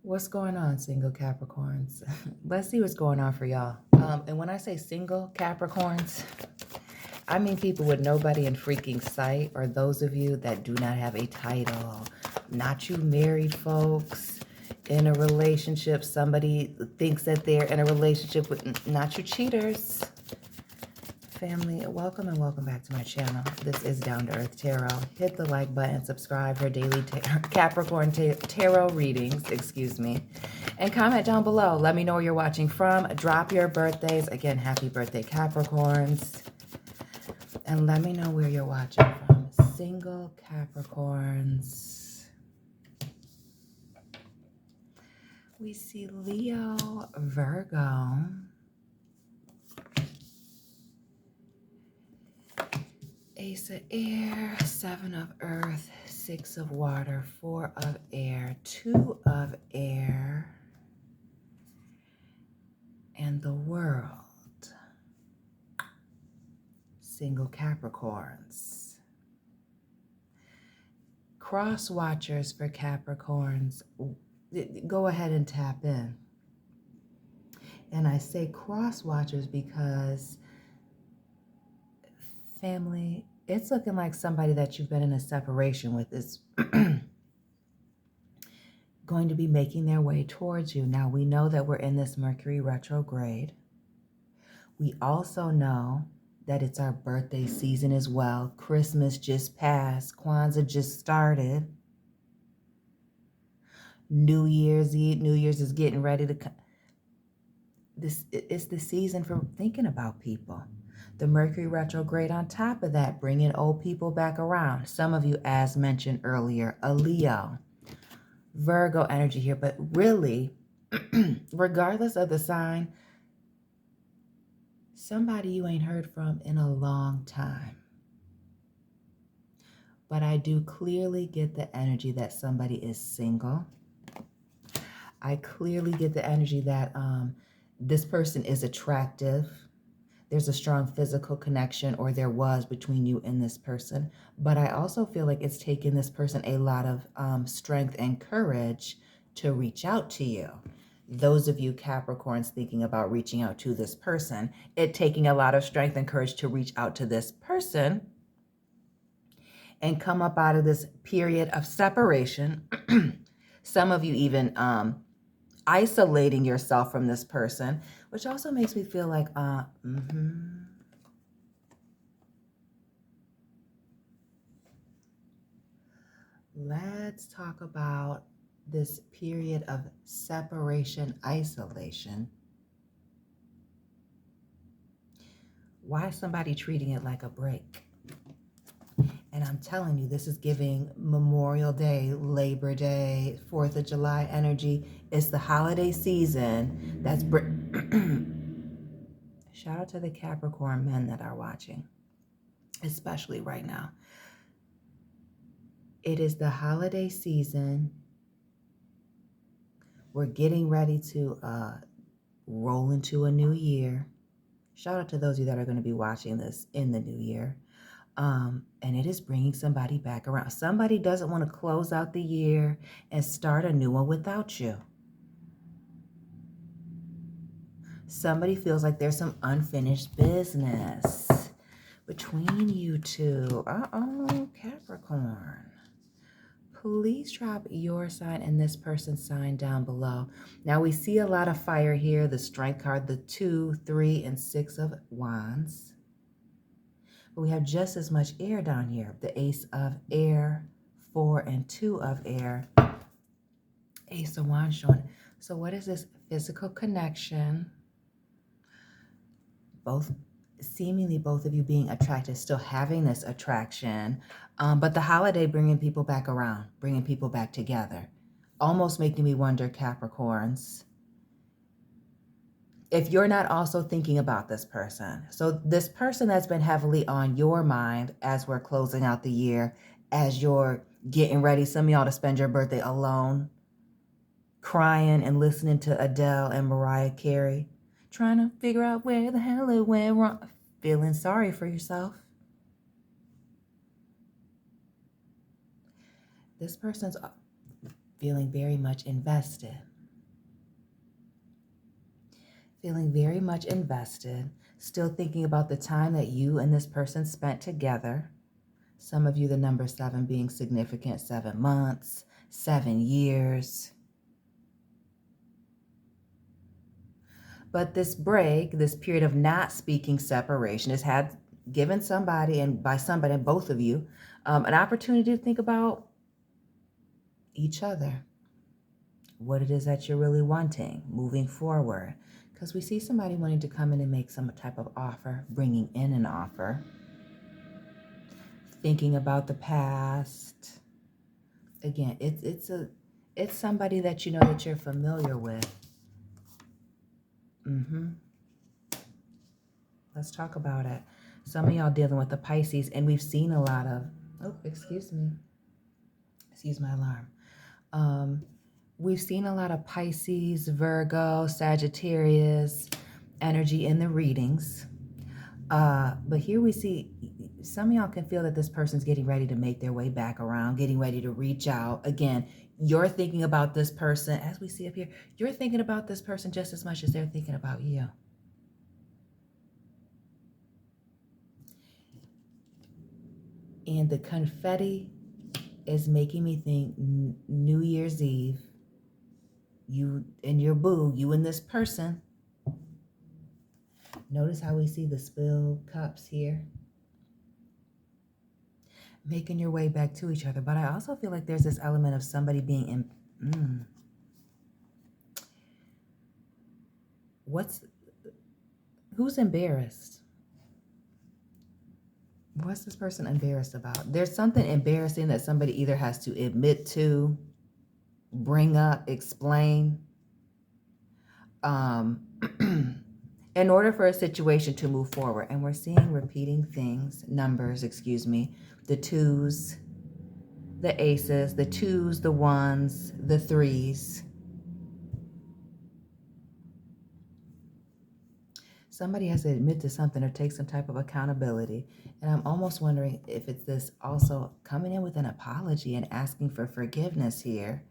What's going on, single Capricorns? Let's see what's going on for y'all. And when I say single Capricorns, I mean people with nobody in freaking sight, or those of you that do not have a title. Not you married folks in a relationship. Somebody thinks that they're in a relationship with, not you cheaters. Family, welcome and welcome back to my channel. This is Down to Earth Tarot. Hit the like button, subscribe for daily Capricorn tarot readings, and comment down below. Let me know where you're watching from. Drop your birthdays. Again, happy birthday, Capricorns. And let me know where you're watching from. Single Capricorns. We see Leo, Virgo, Ace of Air, 7 of Earth, 6 of Water, 4 of Air, 2 of Air, and the World. Single Capricorns. Cross watchers for Capricorns, go ahead and tap in. And I say cross watchers because, family, it's looking like somebody that you've been in a separation with is going to be making their way towards you. Now, we know that we're in this Mercury retrograde. We also know that it's our birthday season as well. Christmas just passed. Kwanzaa just started. New Year's Eve. New Year's is getting ready to come. It's the season for thinking about people. The Mercury retrograde on top of that, bringing old people back around. Some of you, as mentioned earlier, a Leo, Virgo energy here. But really, regardless of the sign, somebody you ain't heard from in a long time. But I do clearly get the energy that somebody is single. I clearly get the energy that this person is attractive. There's a strong physical connection, or there was, between you and this person. But I also feel like it's taken this person a lot of strength and courage to reach out to you. Those of you Capricorns thinking about reaching out to this person, it taking a lot of strength and courage to reach out to this person and come up out of this period of separation. Some of you even isolating yourself from this person, which also makes me feel like, Let's talk about this period of separation, isolation. Why is somebody treating it like a break? And I'm telling you, this is giving Memorial Day, Labor Day, 4th of July energy. It's the holiday season. That's shout out to the Capricorn men that are watching, especially right now. It is the holiday season. We're getting ready to roll into a new year. Shout out to those of you that are going to be watching this in the new year. And it is bringing somebody back around. Somebody doesn't want to close out the year and start a new one without you. Somebody feels like there's some unfinished business between you two. Capricorn. Please drop your sign and this person's sign down below. Now we see a lot of fire here. The Strength card, the 2, 3, and 6 of Wands. But we have just as much air down here. The Ace of Air, 4 and 2 of Air. Ace of Wands showing. So what is this? Physical connection. Seemingly both of you being attracted, still having this attraction. But the holiday bringing people back around, bringing people back together. Almost making me wonder, Capricorns, if you're not also thinking about this person. So this person that's been heavily on your mind as we're closing out the year, as you're getting ready, some of y'all to spend your birthday alone, crying and listening to Adele and Mariah Carey, trying to figure out where the hell it went wrong, feeling sorry for yourself. This person's feeling very much invested. Feeling very much invested, still thinking about the time that you and this person spent together. Some of you, the number 7 being significant, 7 months, 7 years. But this break, this period of not speaking separation has had given somebody, and by somebody, both of you, an opportunity to think about each other. What it is that you're really wanting moving forward. Because we see somebody wanting to come in and make some type of offer, bringing in an offer. Thinking about the past. Again, it's somebody that you know that you're familiar with. Let's talk about it. Some of y'all dealing with the Pisces, and we've seen a lot of, excuse my alarm. We've seen a lot of Pisces, Virgo, Sagittarius energy in the readings. But here we see some of y'all can feel that this person's getting ready to make their way back around, getting ready to reach out. Again, you're thinking about this person, as we see up here, you're thinking about this person just as much as they're thinking about you. And the confetti is making me think New Year's Eve, you and your boo, you and this person. Notice how we see the spilled cups here. Making your way back to each other. But I also feel like there's this element of somebody being who's embarrassed? What's this person embarrassed about? There's something embarrassing that somebody either has to admit to, bring up, explain, in order for a situation to move forward. And we're seeing repeating things, numbers, the 2s, the aces, the 2s, the 1s, the 3s. Somebody has to admit to something or take some type of accountability. And I'm almost wondering if it's this also coming in with an apology and asking for forgiveness here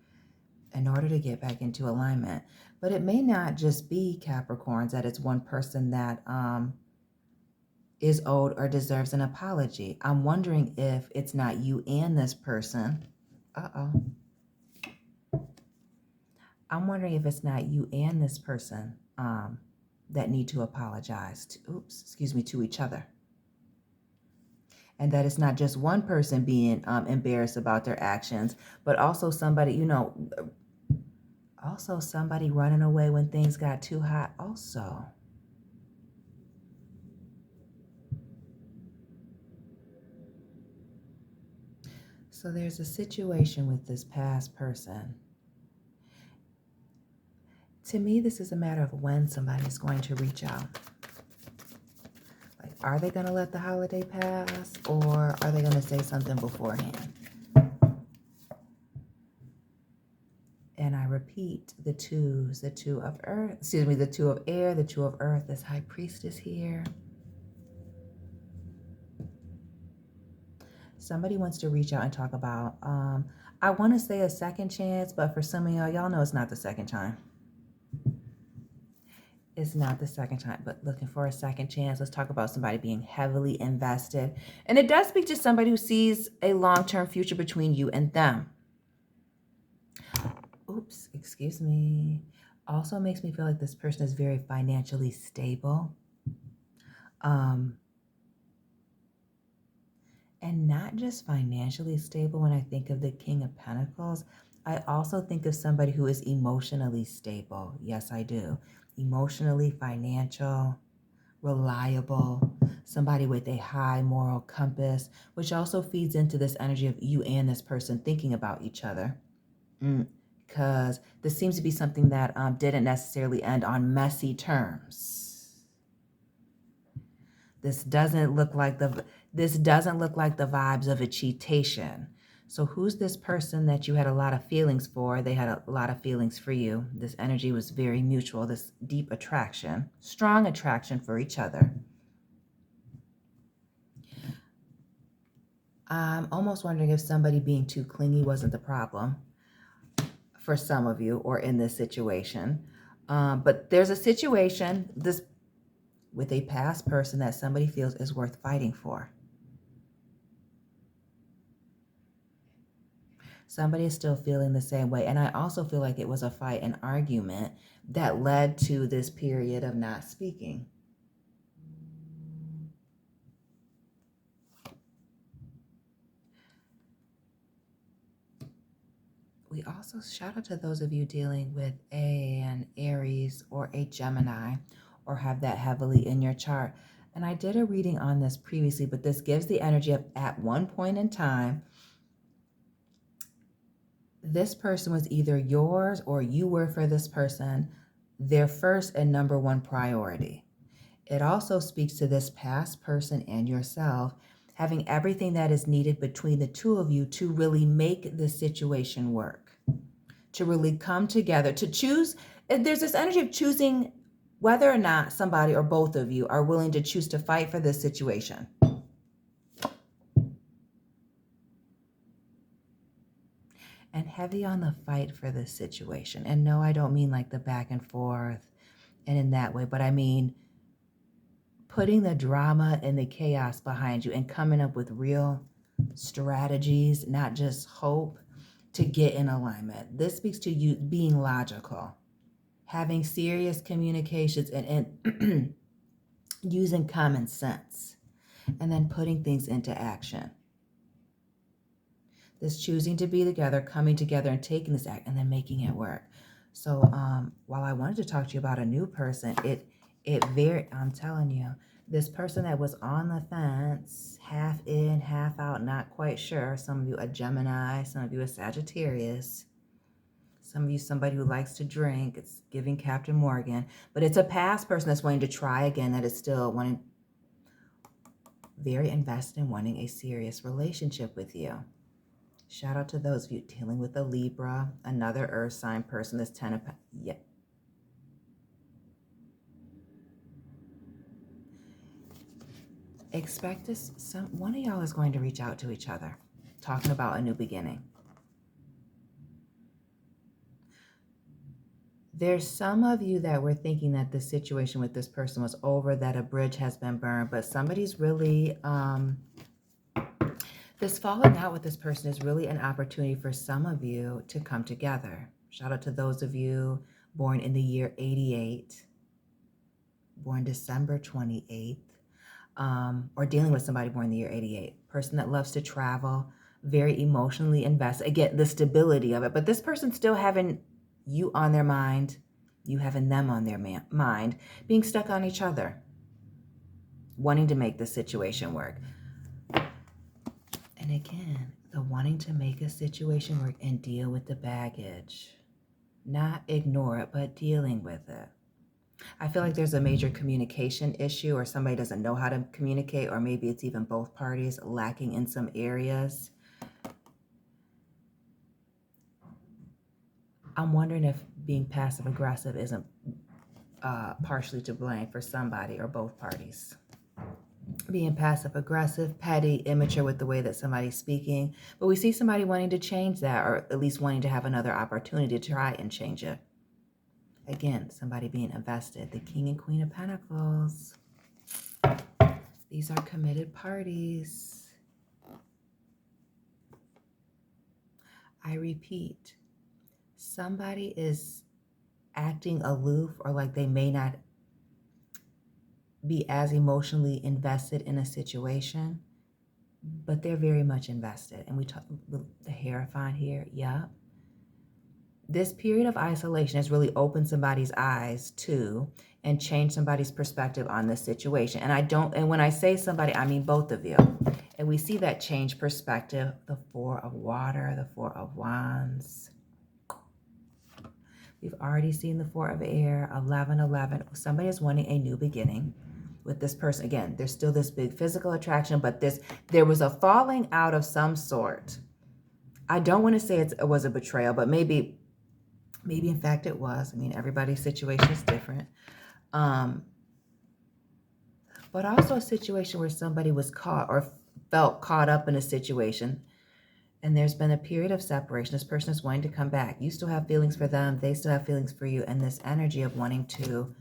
in order to get back into alignment. But it may not just be Capricorns, that it's one person that is owed or deserves an apology. I'm wondering if it's not you and this person. I'm wondering if it's not you and this person that need to apologize to each other. And that it's not just one person being embarrassed about their actions, but also somebody, somebody running away when things got too hot also. So there's a situation with this past person. To me, this is a matter of when somebody's going to reach out. Like, are they going to let the holiday pass, or are they going to say something beforehand? And I repeat, the 2s, the 2 of earth, the 2 of air, the 2 of earth, this high priestess here. Somebody wants to reach out and talk about, I want to say a second chance, but for some of y'all know it's not the second time. It's not the second time, but looking for a second chance. Let's talk about somebody being heavily invested. And it does speak to somebody who sees a long-term future between you and them. Also makes me feel like this person is very financially stable. And not just financially stable. When I think of the King of Pentacles, I also think of somebody who is emotionally stable. Yes, I do. Emotionally, financial, reliable, somebody with a high moral compass, which also feeds into this energy of you and this person thinking about each other. Because this seems to be something that didn't necessarily end on messy terms. This doesn't look like the vibes of a cheatation. So who's this person that you had a lot of feelings for? They had a lot of feelings for you. This energy was very mutual, this deep attraction, strong attraction for each other. I'm almost wondering if somebody being too clingy wasn't the problem for some of you or in this situation. But there's a situation this with a past person that somebody feels is worth fighting for. Somebody is still feeling the same way. And I also feel like it was a fight, an argument that led to this period of not speaking. We also shout out to those of you dealing with an Aries or a Gemini or have that heavily in your chart. And I did a reading on this previously, but this gives the energy of at one point in time, this person was either yours or you were for this person their first and number one priority. It also speaks to this past person and yourself having everything that is needed between the two of you to really make the situation work, to really come together, to choose. There's this energy of choosing whether or not somebody or both of you are willing to choose to fight for this situation. And heavy on the fight for this situation. And no, I don't mean like the back and forth and in that way, but I mean putting the drama and the chaos behind you and coming up with real strategies, not just hope, to get in alignment. This speaks to you being logical, having serious communications and using common sense, and then putting things into action. This choosing to be together, coming together and taking this act and then making it work. So while I wanted to talk to you about a new person, I'm telling you, this person that was on the fence, half in, half out, not quite sure. Some of you a Gemini, some of you a Sagittarius, some of you somebody who likes to drink. It's giving Captain Morgan, but it's a past person that's wanting to try again, that is still wanting, very invested in wanting a serious relationship with you. Shout out to those of you dealing with a Libra, another earth sign person, this 10 of, yeah. Expect this, one of y'all is going to reach out to each other, talking about a new beginning. There's some of you that were thinking that the situation with this person was over, that a bridge has been burned, but somebody's really, this falling out with this person is really an opportunity for some of you to come together. Shout out to those of you born in the year 88, born December 28th, or dealing with somebody born in the year 88, person that loves to travel, very emotionally invested. Again, the stability of it, but this person's still having you on their mind, you having them on their mind, being stuck on each other, wanting to make the situation work. And again, the wanting to make a situation work and deal with the baggage, not ignore it, but dealing with it. I feel like there's a major communication issue, or somebody doesn't know how to communicate, or maybe it's even both parties lacking in some areas. I'm wondering if being passive aggressive isn't partially to blame for somebody or both parties. Being passive aggressive, petty, immature with the way that somebody's speaking. But we see somebody wanting to change that, or at least wanting to have another opportunity to try and change it. Again, somebody being invested. The King and Queen of Pentacles. These are committed parties. I repeat, somebody is acting aloof, or like they may not be as emotionally invested in a situation, but they're very much invested. And we talk the Hierophant here. Yeah. This period of isolation has really opened somebody's eyes to and changed somebody's perspective on this situation. And when I say somebody, I mean both of you. And we see that change perspective, the Four of Water, the Four of Wands. We've already seen the Four of Air, 1111. Somebody is wanting a new beginning with this person. Again, there's still this big physical attraction, but there was a falling out of some sort. I don't want to say it was a betrayal, but maybe in fact it was. I mean, everybody's situation is different. But also a situation where somebody was caught or felt caught up in a situation. And there's been a period of separation. This person is wanting to come back. You still have feelings for them. They still have feelings for you. And this energy of wanting to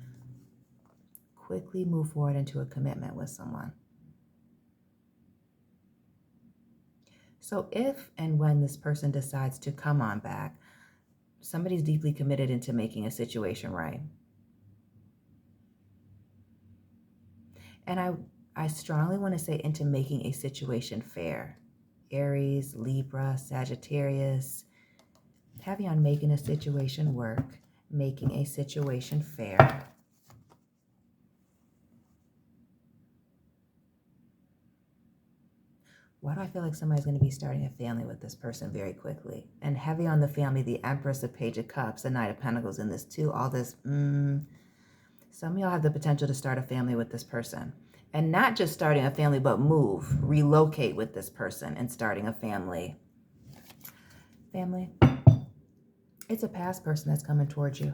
quickly move forward into a commitment with someone. So if and when this person decides to come on back, somebody's deeply committed into making a situation right. And I strongly want to say into making a situation fair. Aries, Libra, Sagittarius, have you on making a situation work, making a situation fair. Why do I feel like somebody's going to be starting a family with this person very quickly? And heavy on the family, the Empress, the Page of Cups, the Knight of Pentacles in this too. All this, some of y'all have the potential to start a family with this person. And not just starting a family, but move, relocate with this person and starting a family. Family. It's a past person that's coming towards you.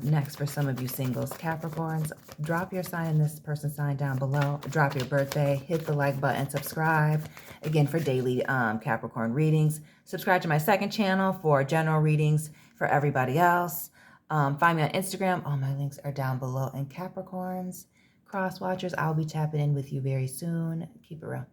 Next, for some of you singles, Capricorns, drop your sign and this person's sign down below. Drop your birthday, hit the like button, subscribe. Again, for daily Capricorn readings. Subscribe to my second channel for general readings for everybody else. Find me on Instagram. All my links are down below. And Capricorns, cross watchers, I'll be tapping in with you very soon. Keep it real.